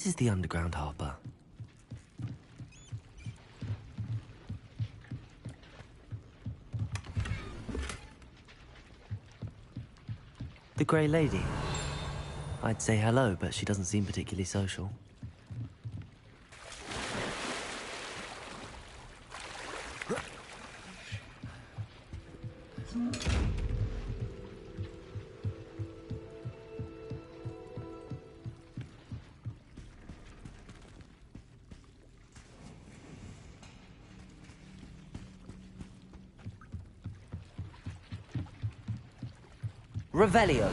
This is the underground harbour. The Grey Lady. I'd say hello, but she doesn't seem particularly social. Revelio.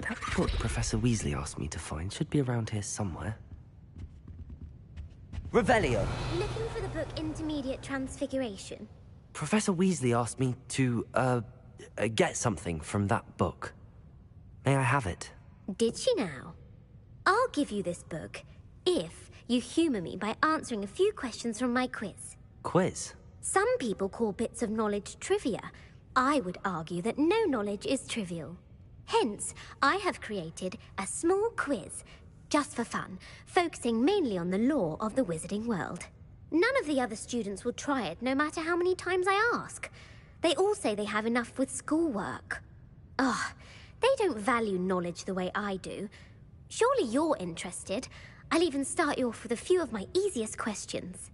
That book Professor Weasley asked me to find should be around here somewhere. Revelio. Looking for the book Intermediate Transfiguration? Professor Weasley asked me to, get something from that book. May I have it? Did she now? I'll give you this book if you humour me by answering a few questions from my quiz. Quiz? Some people call bits of knowledge trivia. I would argue that no knowledge is trivial. Hence, I have created a small quiz, just for fun, focusing mainly on the lore of the wizarding world. None of the other students will try it, no matter how many times I ask. They all say they have enough with schoolwork. Ugh, they don't value knowledge the way I do. Surely you're interested. I'll even start you off with a few of my easiest questions.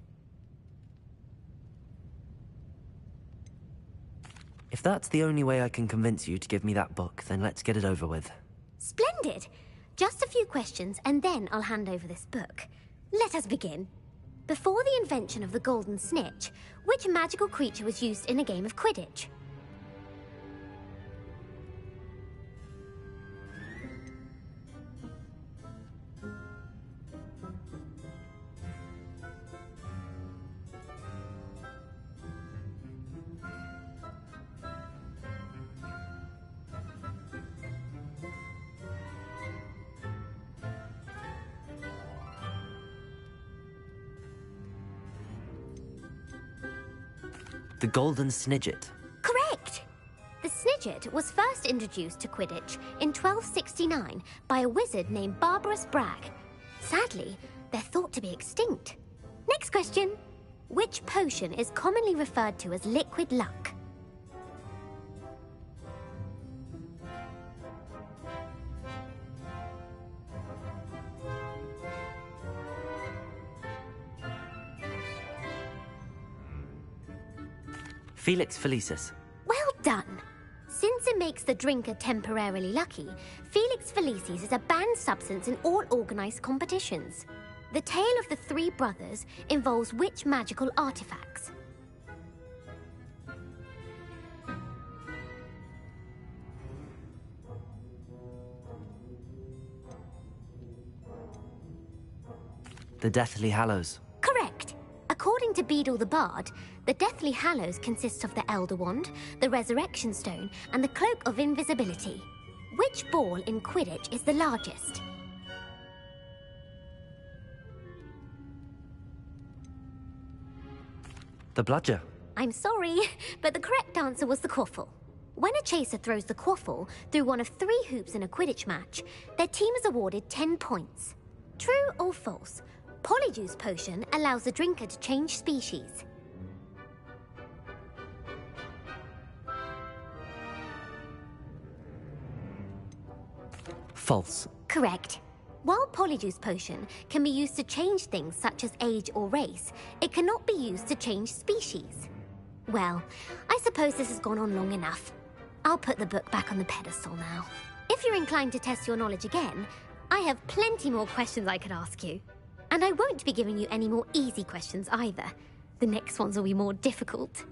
If that's the only way I can convince you to give me that book, then let's get it over with. Splendid! Just a few questions, and then I'll hand over this book. Let us begin. Before the invention of the golden snitch, which magical creature was used in a game of Quidditch? The Golden Snidget. Correct! The Snidget was first introduced to Quidditch in 1269 by a wizard named Barbarous Bragg. Sadly, they're thought to be extinct. Next question. Which potion is commonly referred to as liquid luck? Felix Felicis. Well done! Since it makes the drinker temporarily lucky, Felix Felicis is a banned substance in all organised competitions. The tale of the three brothers involves which magical artifacts? The Deathly Hallows. Correct! According to Beedle the Bard, the Deathly Hallows consists of the Elder Wand, the Resurrection Stone, and the Cloak of Invisibility. Which ball in Quidditch is the largest? The Bludger. I'm sorry, but the correct answer was the quaffle. When a chaser throws the quaffle through one of 3 hoops in a Quidditch match, their team is awarded 10 points. True or false? Polyjuice potion allows the drinker to change species. False. Correct. While Polyjuice Potion can be used to change things such as age or race, it cannot be used to change species. Well, I suppose this has gone on long enough. I'll put the book back on the pedestal now. If you're inclined to test your knowledge again, I have plenty more questions I could ask you. And I won't be giving you any more easy questions either. The next ones will be more difficult.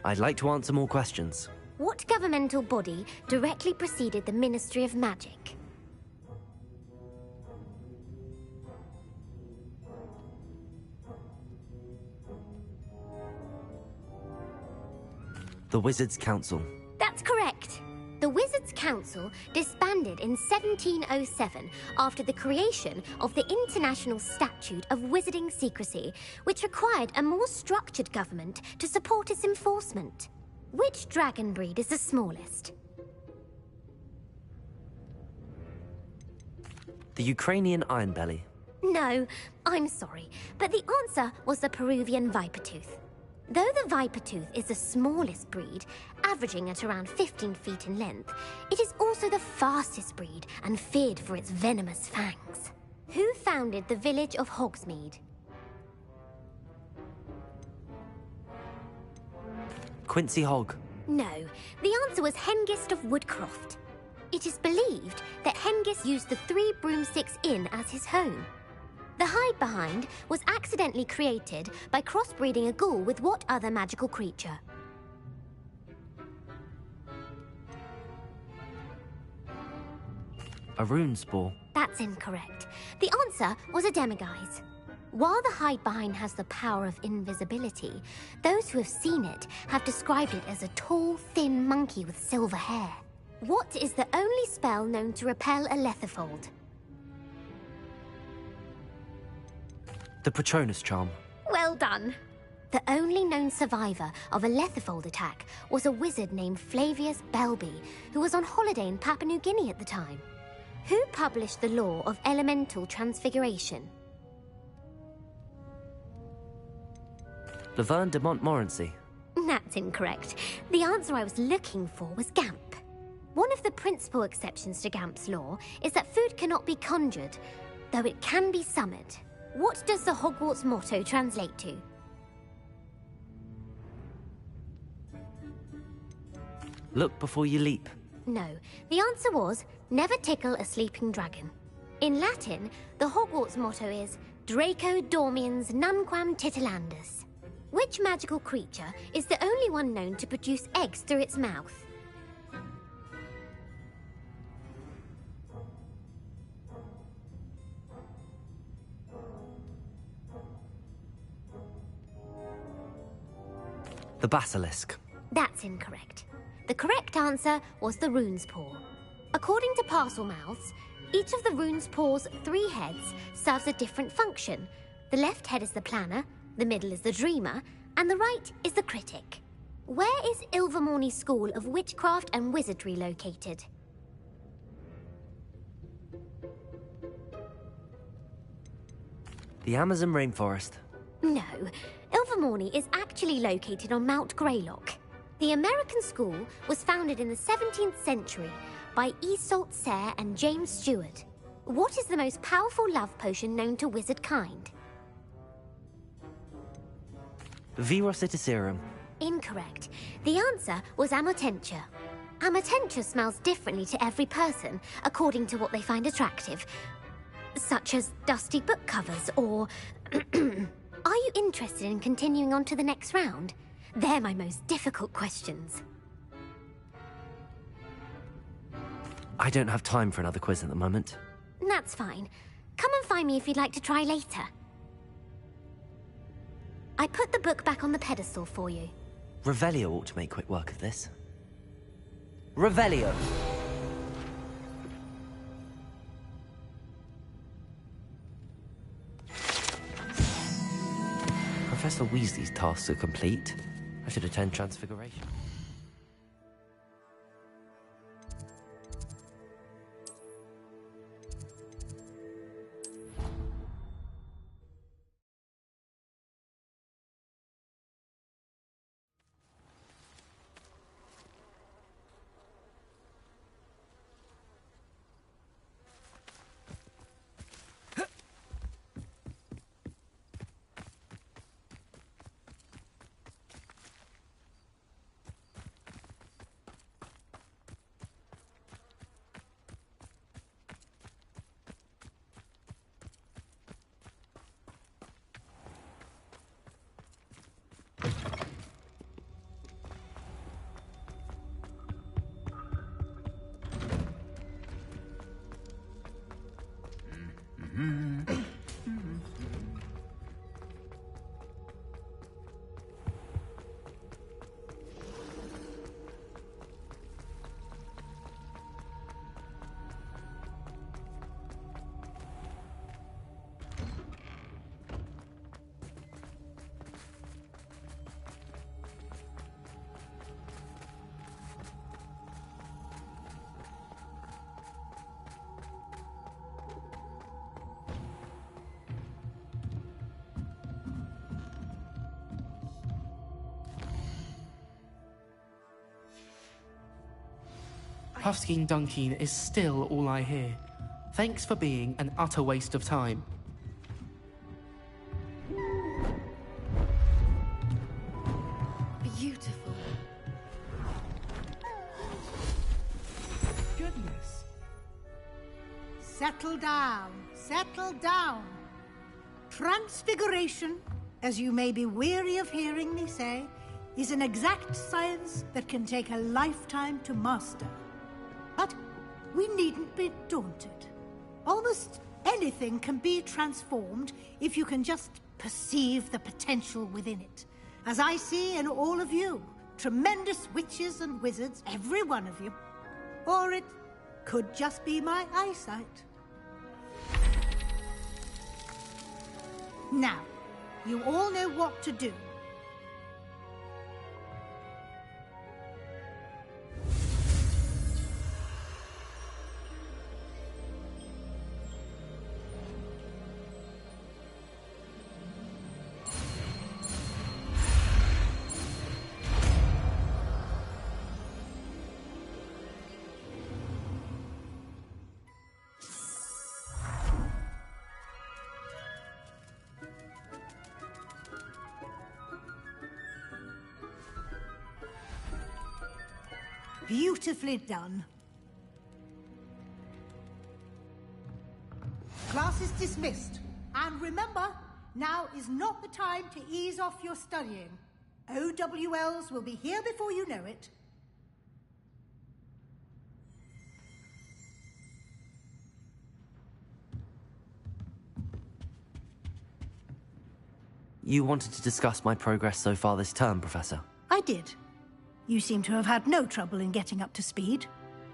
I'd like to answer more questions. What governmental body directly preceded the Ministry of Magic? The Wizards' Council. That's correct. The Wizards' Council disbanded in 1707 after the creation of the International Statute of Wizarding Secrecy, which required a more structured government to support its enforcement. Which dragon breed is the smallest? The Ukrainian Ironbelly. No, I'm sorry, but the answer was the Peruvian Vipertooth. Though the Vipertooth is the smallest breed, averaging at around 15 feet in length, it is also the fastest breed and feared for its venomous fangs. Who found founded the village of Hogsmeade? Quincy Hogg. No, the answer was Hengist of Woodcroft. It is believed that Hengist used the Three Broomsticks Inn as his home. The hide-behind was accidentally created by crossbreeding a ghoul with what other magical creature? A rune spore. That's incorrect. The answer was a demiguise. While the hide-behind has the power of invisibility, those who have seen it have described it as a tall, thin monkey with silver hair. What is the only spell known to repel a letherfold? The Patronus charm. Well done. The only known survivor of a letherfold attack was a wizard named Flavius Belby, who was on holiday in Papua New Guinea at the time. Who published the law of elemental transfiguration? Laverne de Montmorency. That's incorrect. The answer I was looking for was Gamp. One of the principal exceptions to Gamp's law is that food cannot be conjured, though it can be summoned. What does the Hogwarts motto translate to? Look before you leap. No, the answer was, never tickle a sleeping dragon. In Latin, the Hogwarts motto is Draco Dormiens Nunquam Titilandus. Which magical creature is the only one known to produce eggs through its mouth? The basilisk. That's incorrect. The correct answer was the rune's paw. According to Parselmouths, each of the rune's paw's 3 heads serves a different function. The left head is the planner, the middle is the dreamer, and the right is the critic. Where is Ilvermorny's School of Witchcraft and Wizardry located? The Amazon rainforest. No, Ilvermorny is actually located on Mount Greylock. The American school was founded in the 17th century by Iseult Sayre and James Stewart. What is the most powerful love potion known to wizard kind? Virositiserum. Incorrect. The answer was Amotentia. Amotentia smells differently to every person, according to what they find attractive, such as dusty book covers or... Are you interested in continuing on to the next round? They're my most difficult questions. I don't have time for another quiz at the moment. That's fine. Come and find me if you'd like to try later. I put the book back on the pedestal for you. Revelio ought to make quick work of this. Revelio! Professor Weasley's tasks are complete. I should attend Transfiguration. Husking Dunkeen is still all I hear. Thanks for being an utter waste of time. settle down. Settle down. Transfiguration, as you may be weary of hearing me say, is an exact science that can take a lifetime to master. But we needn't be daunted. Almost anything can be transformed if you can just perceive the potential within it. As I see in all of you, tremendous witches and wizards, every one of you. Or it could just be my eyesight. Now, you all know what to do. Beautifully done. Class is dismissed. And remember, now is not the time to ease off your studying. OWLs will be here before you know it. You wanted to discuss my progress so far this term, Professor? I did. You seem to have had no trouble in getting up to speed.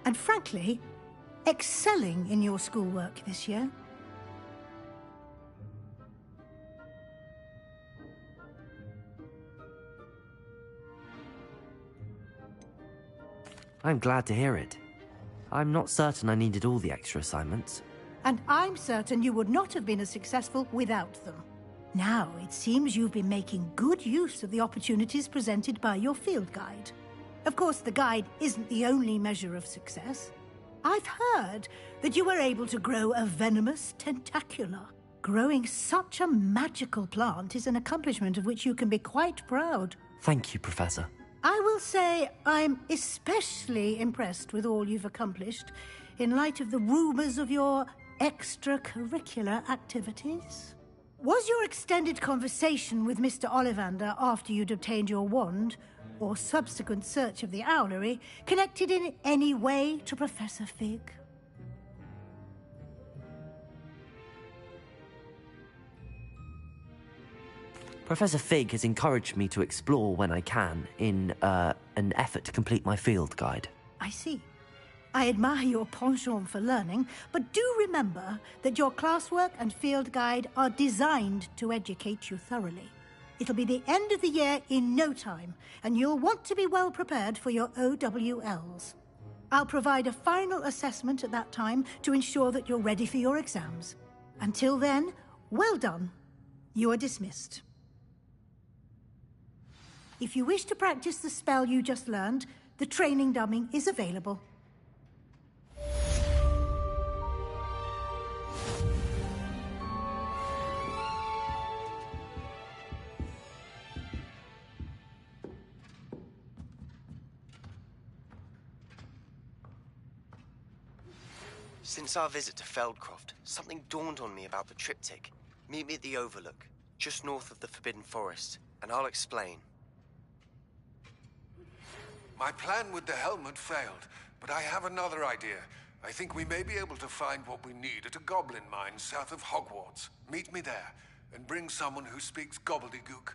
And frankly, excelling in your schoolwork this year. I'm glad to hear it. I'm not certain I needed all the extra assignments. And I'm certain you would not have been as successful without them. Now, it seems you've been making good use of the opportunities presented by your field guide. Of course, the guide isn't the only measure of success. I've heard that you were able to grow a venomous tentacula. Growing such a magical plant is an accomplishment of which you can be quite proud. Thank you, Professor. I will say I'm especially impressed with all you've accomplished in light of the rumors of your extracurricular activities. Was your extended conversation with Mr. Ollivander after you'd obtained your wand, or subsequent search of the owlery, connected in any way to Professor Fig? Professor Fig has encouraged me to explore when I can in an effort to complete my field guide. I see. I admire your penchant for learning, but do remember that your classwork and field guide are designed to educate you thoroughly. It'll be the end of the year in no time, and you'll want to be well prepared for your OWLs. I'll provide a final assessment at that time to ensure that you're ready for your exams. Until then, well done. You are dismissed. If you wish to practice the spell you just learned, the training dummy is available. Since our visit to Feldcroft, something dawned on me about the triptych. Meet me at the Overlook, just north of the Forbidden Forest, and I'll explain. My plan with the helmet failed, but I have another idea. I think we may be able to find what we need at a goblin mine south of Hogwarts. Meet me there, and bring someone who speaks gobbledygook.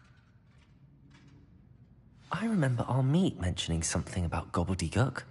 I remember our meet mentioning something about gobbledygook.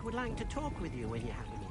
would like to talk with you when you have a moment.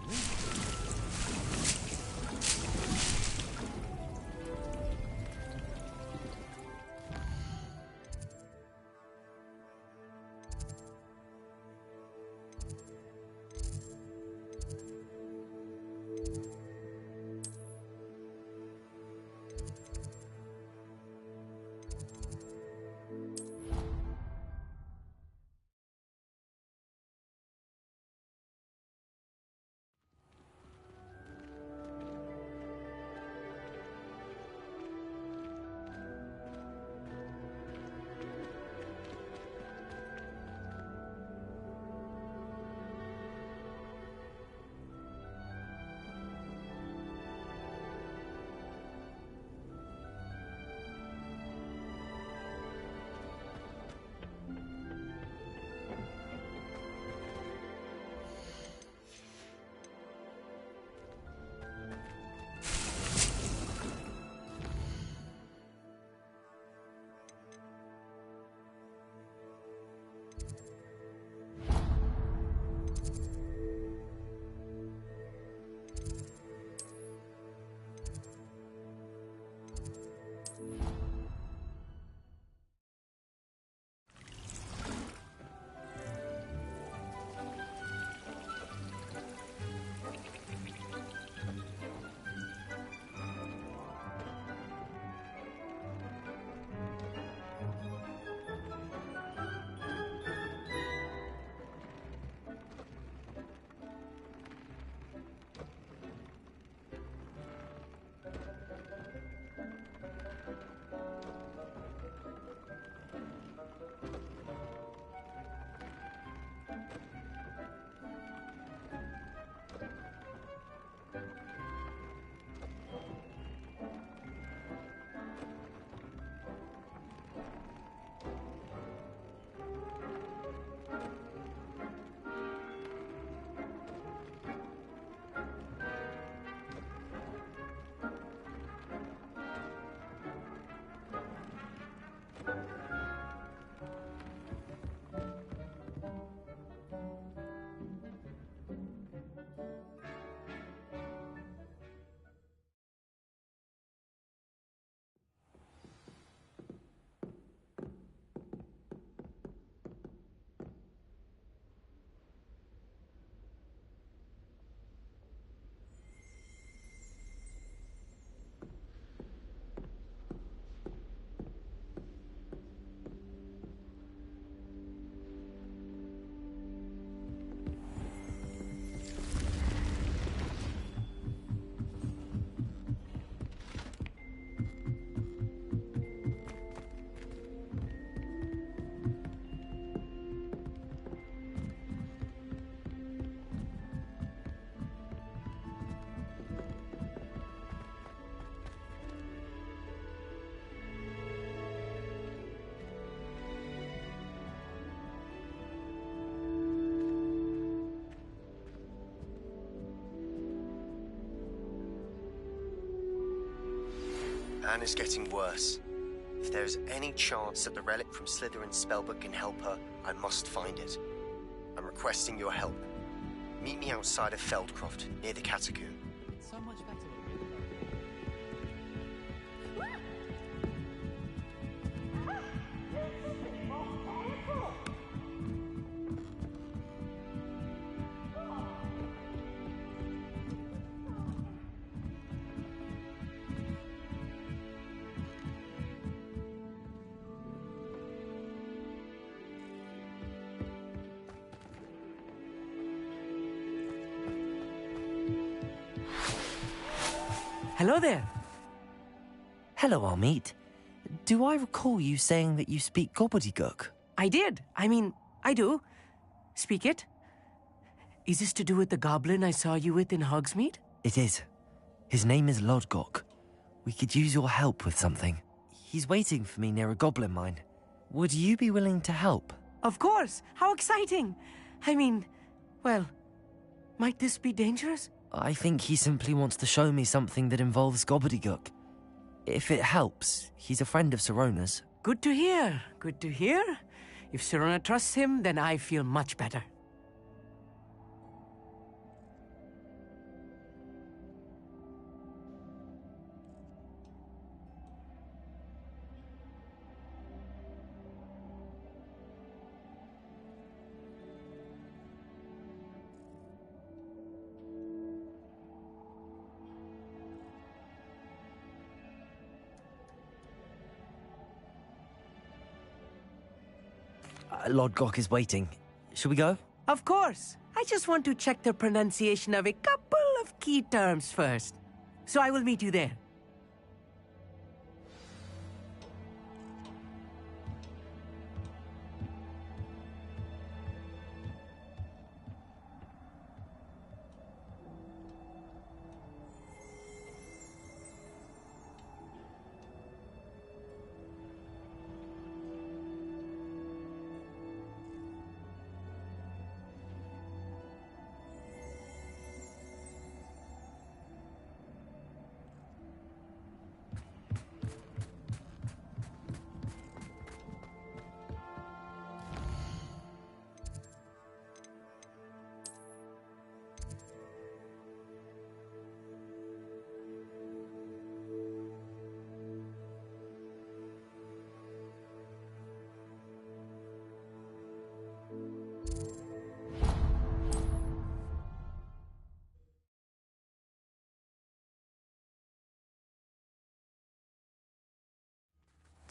Anne is getting worse. If there is any chance that the relic from Slytherin's spellbook can help her, I must find it. I'm requesting your help. Meet me outside of Feldcroft, near the Catacomb. So much better. Hello there. Hello, Armeet. Do I recall you saying that you speak gobbledygook? I did. I do. Speak it. Is this to do with the goblin I saw you with in Hogsmeade? It is. His name is Lodgok. We could use your help with something. He's waiting for me near a goblin mine. Would you be willing to help? Of course. How exciting. Well, might this be dangerous? I think he simply wants to show me something that involves gobbledygook. If it helps, he's a friend of Sirona's. Good to hear. Good to hear. If Sirona trusts him, then I feel much better. Lord Gok is waiting. Should we go? Of course. I just want to check the pronunciation of a couple of key terms first. So I will meet you there.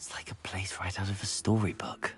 It's like a place right out of a storybook.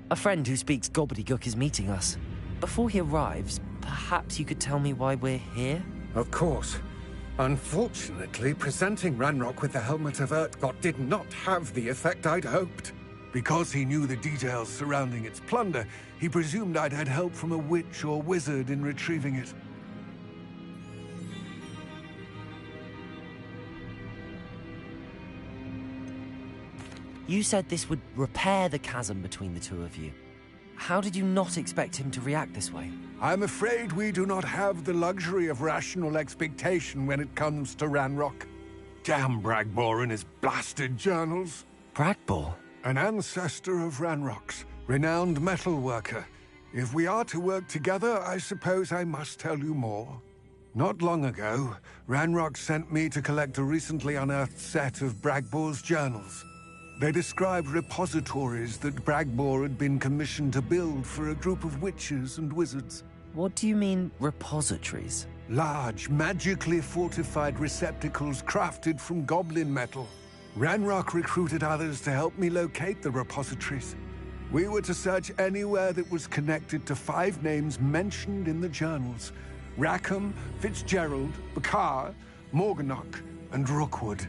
A friend who speaks gobbledygook is meeting us. Before he arrives, perhaps you could tell me why we're here? Of course. Unfortunately, presenting Ranrock with the Helmet of Urtkot did not have the effect I'd hoped. Because he knew the details surrounding its plunder, he presumed I'd had help from a witch or wizard in retrieving it. You said this would repair the chasm between the two of you. How did you not expect him to react this way? I'm afraid we do not have the luxury of rational expectation when it comes to Ranrock. Damn Bragbor and his blasted journals. Bragbor? An ancestor of Ranrock's, renowned metal worker. If we are to work together, I suppose I must tell you more. Not long ago, Ranrock sent me to collect a recently unearthed set of Bragbor's journals. They described repositories that Bragbor had been commissioned to build for a group of witches and wizards. What do you mean, repositories? Large, magically fortified receptacles crafted from goblin metal. Ranrock recruited others to help me locate the repositories. We were to search anywhere that was connected to 5 names mentioned in the journals: Rackham, Fitzgerald, Bakar, Morganach, and Rookwood.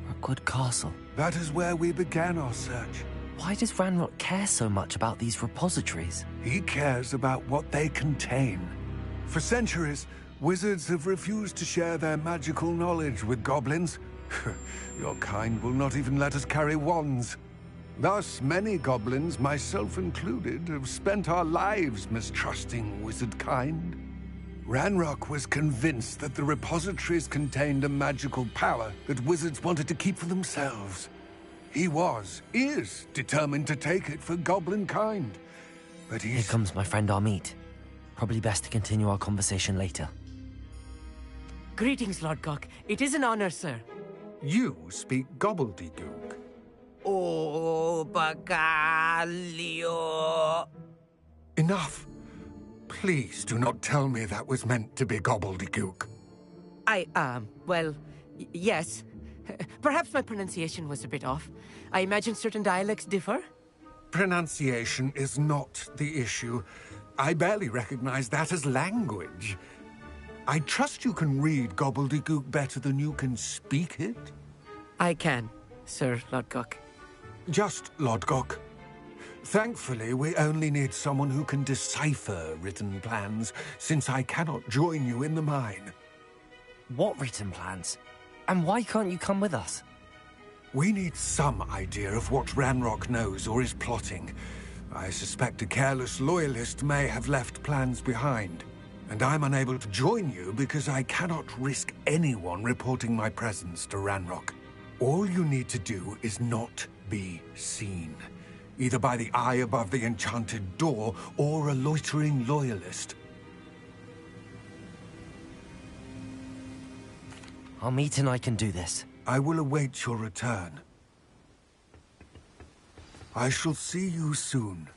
Rookwood Castle. That is where we began our search. Why does Ranrock care so much about these repositories? He cares about what they contain. For centuries, wizards have refused to share their magical knowledge with goblins. Your kind will not even let us carry wands. Thus, many goblins, myself included, have spent our lives mistrusting wizard kind. Ranrock was convinced that the repositories contained a magical power that wizards wanted to keep for themselves. He is determined to take it for goblin kind. But Here comes my friend Amit. Probably best to continue our conversation later. Greetings, Lord Gok. It is an honor, sir. You speak gobbledygook. Oh, Bagalio. Enough. Please do not tell me that was meant to be gobbledygook. Well, yes. Perhaps my pronunciation was a bit off. I imagine certain dialects differ? Pronunciation is not the issue. I barely recognize that as language. I trust you can read gobbledygook better than you can speak it? I can, Sir Lord Gok. Just Lord Gok. Thankfully, we only need someone who can decipher written plans, since I cannot join you in the mine. What written plans? And why can't you come with us? We need some idea of what Ranrock knows or is plotting. I suspect a careless loyalist may have left plans behind. And I'm unable to join you because I cannot risk anyone reporting my presence to Ranrock. All you need to do is not be seen. Either by the eye above the enchanted door, or a loitering loyalist. Amit and I can do this. I will await your return. I shall see you soon.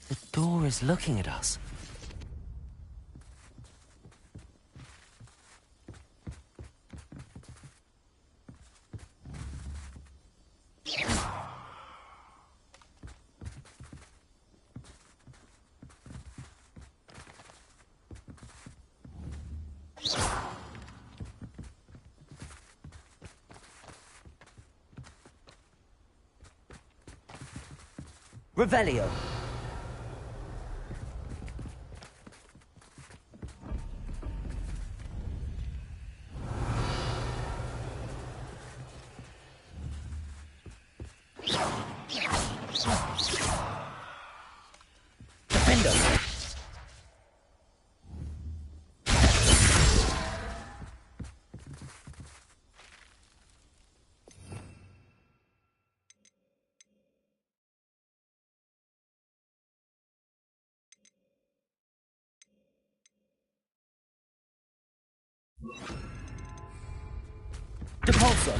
The door is looking at us. Revelio. Defender. Depulso.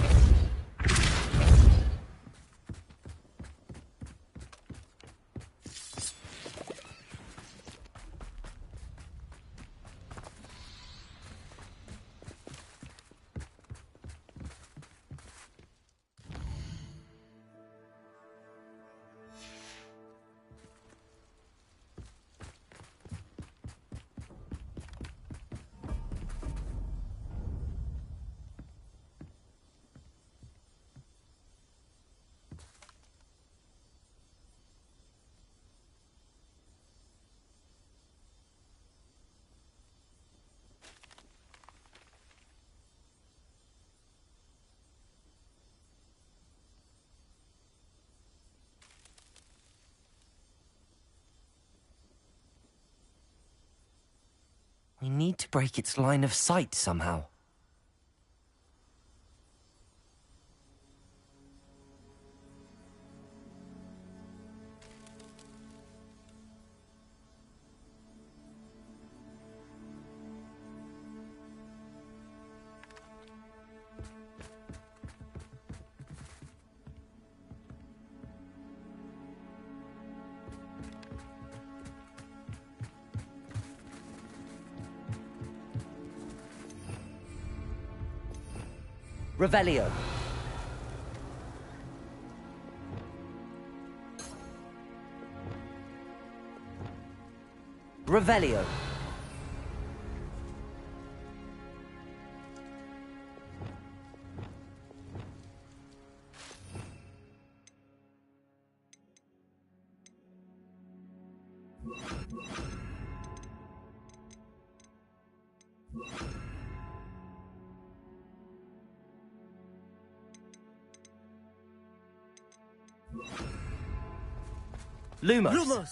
I need to break its line of sight somehow. Revelio. Revelio. Lumos. Lumos!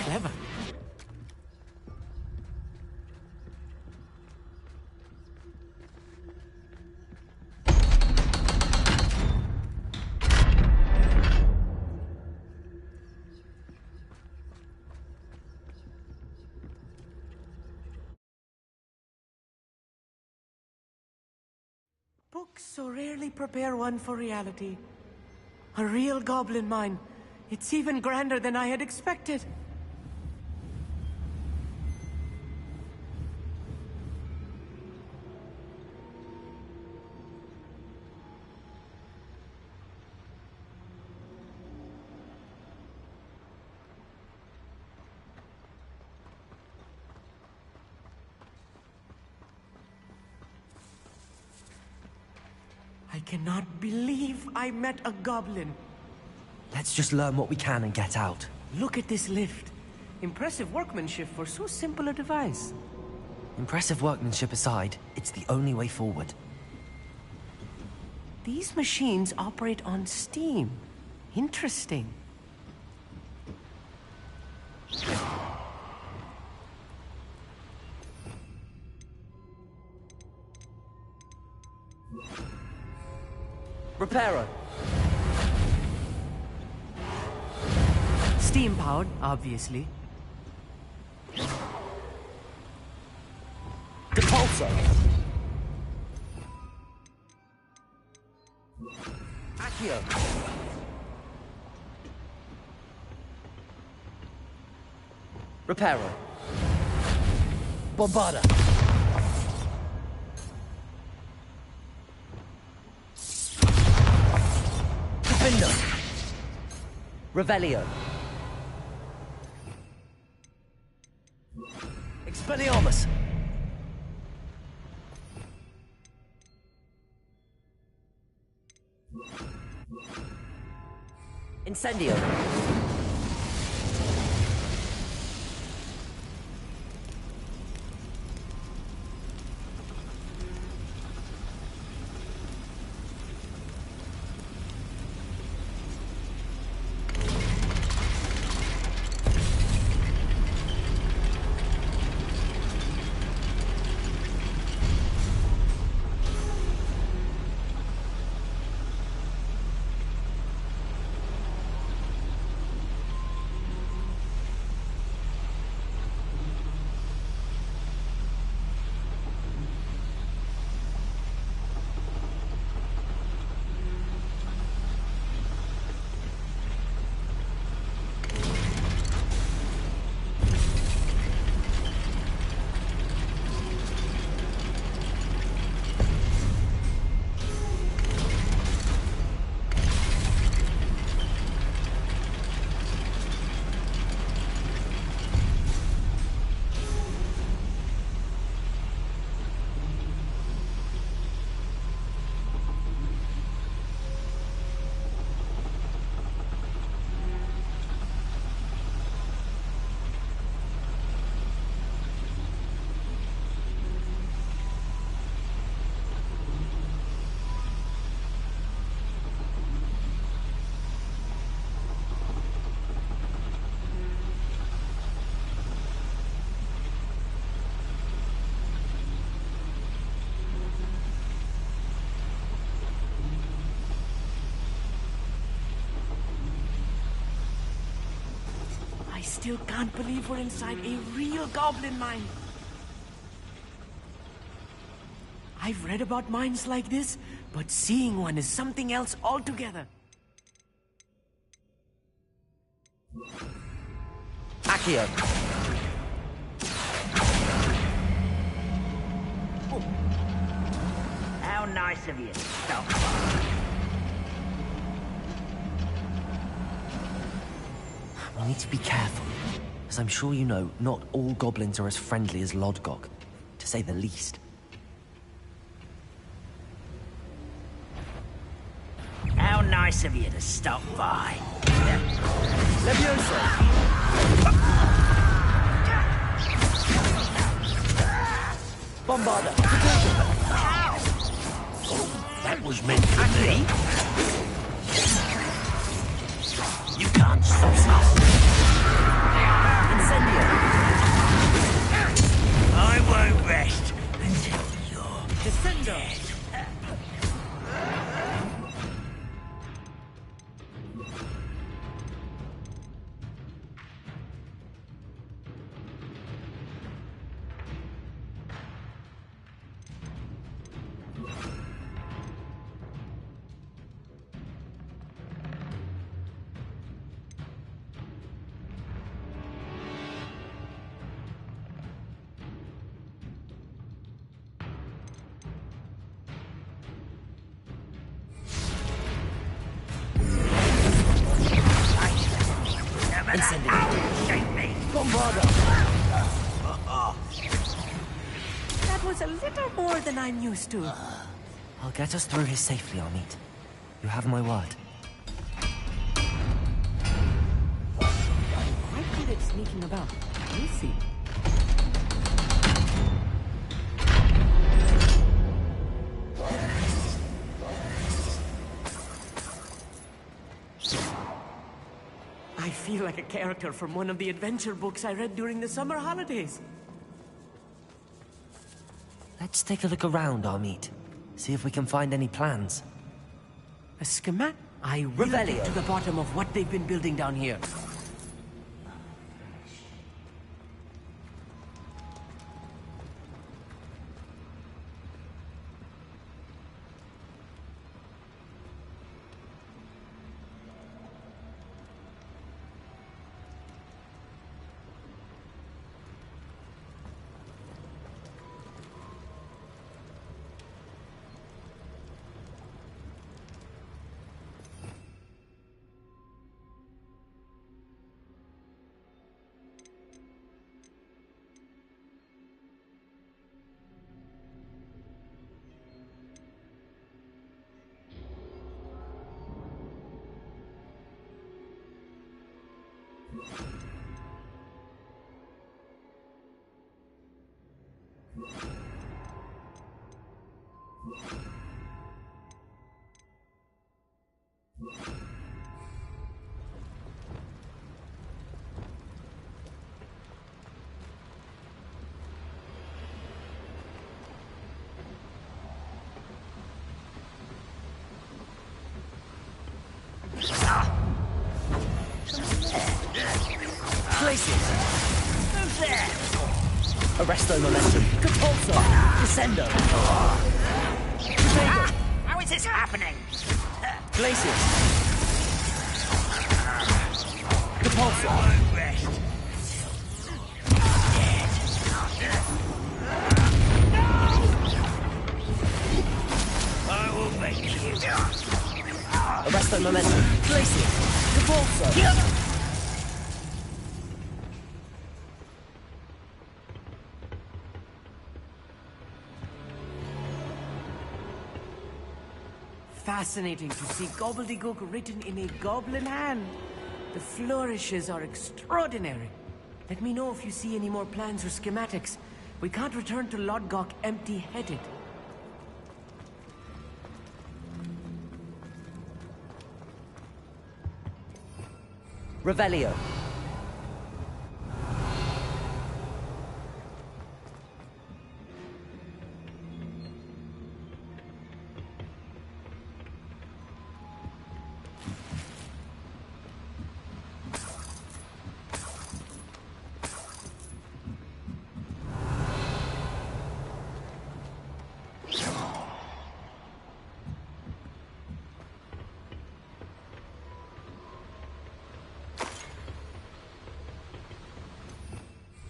Clever. Books so rarely prepare one for reality. A real goblin mine. It's even grander than I had expected. I cannot believe I met a goblin. Let's just learn what we can and get out. Look at this lift. Impressive workmanship for so simple a device. Impressive workmanship aside, it's the only way forward. These machines operate on steam. Interesting. Reparo. Steam-powered, obviously. Depulso. Accio. Reparo. Bombarda. Defender. Revelio. Expelliarmus. Incendio. still can't believe we're inside a real goblin mine. I've read about mines like this, but seeing one is something else altogether. Accio! How nice of you to stop. We need to be careful. As I'm sure you know, not all goblins are as friendly as Lodgok, to say the least. How nice of you to stop by. Leviosa! Bombarda! That was meant for me. You can't stop us. Incendio! I won't rest until you're Descendo! dead. That was a little more than I'm used to. I'll get us through here safely, Amit. You have my word. Quite good at sneaking about. We'll see. I feel like a character from one of the adventure books I read during the summer holidays. Let's take a look around, Amit. See if we can find any plans. A schematic? I will get to the bottom of what they've been building down here. Places! Who's there? Arresto momentum. Compulso! Descendo! Ah, how is this happening? Glacius! Compulso! I won't rest. I will make you. Arresto momentum. Glacius! Compulso! Fascinating to see gobbledygook written in a goblin hand. The flourishes are extraordinary. Let me know if you see any more plans or schematics. We can't return to Lodgok empty-headed. Revelio.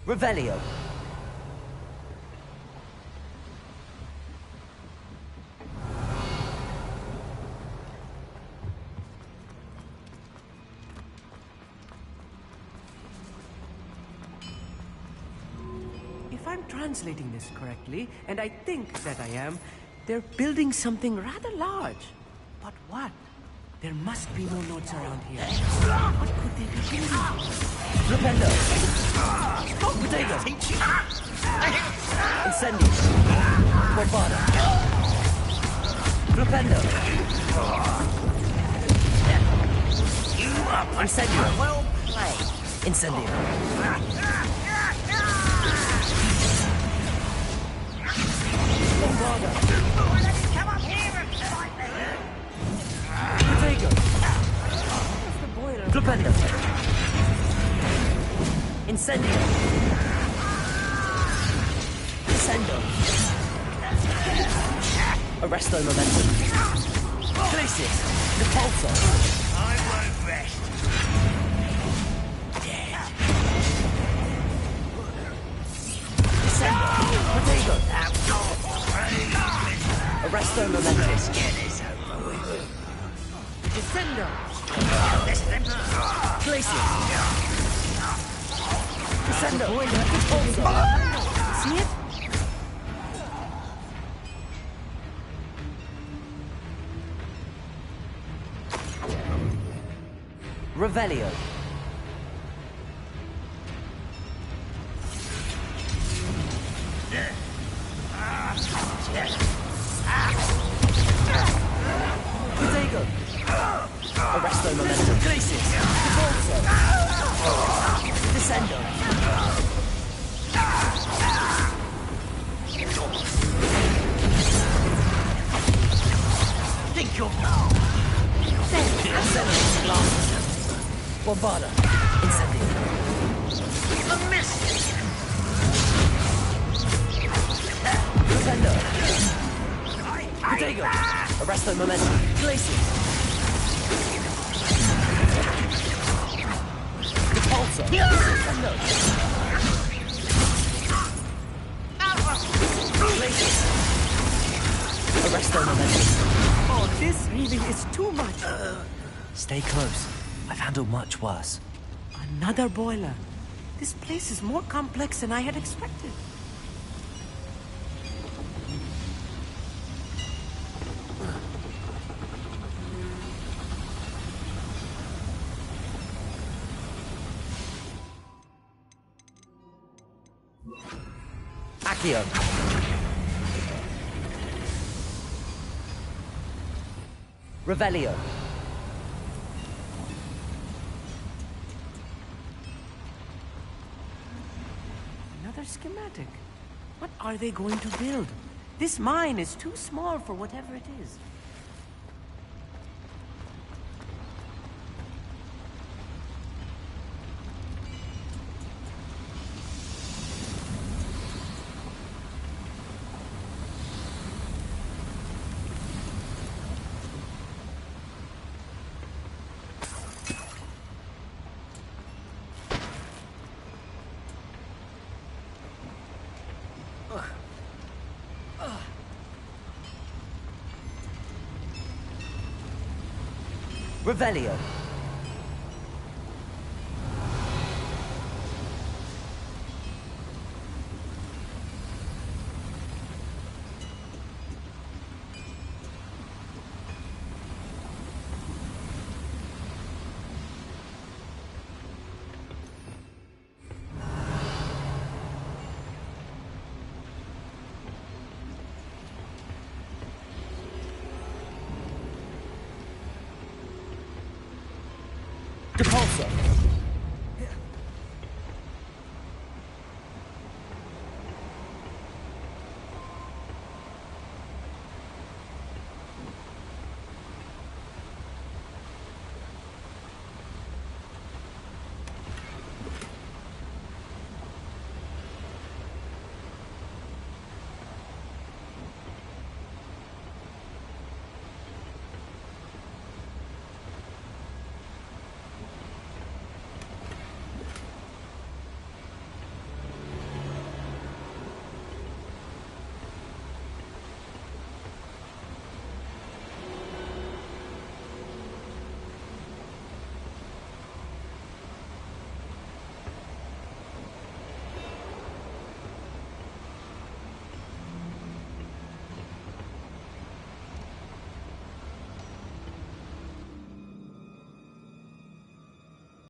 Revelio. If I'm translating this correctly, and I think that I am, they're building something rather large. But what? There must be more notes around here. What could they be building? Rependo. Potato. Incendio. Bombada. Rependo. Incendio. Well played. Incendio. Bombada. Come up here and fight me. Potato. Rependo. Incendio. Incendio. Arresto momentum. Crisis. Repulsor. I won't rest. Descendo. Potato. Arresto momentum. Get this over with. Descendo! Glacius. Descendo. See it? Revelio. Potato. Arresto momentum. Glacius. Repulsor. Descendo. Think you're... Descendo. Bombada. Incendio. A miss! Rependo. Potato. Arresto momentum. Glacius. Repulsor. Descendo. Glacius. Arresto momentum. Oh, this really is too much. Stay close. I've handled much worse. Another boiler. This place is more complex than I had expected. Accio. Revelio. Another schematic. What are they going to build? This mine is too small for whatever it is. Revelio. Repulsor.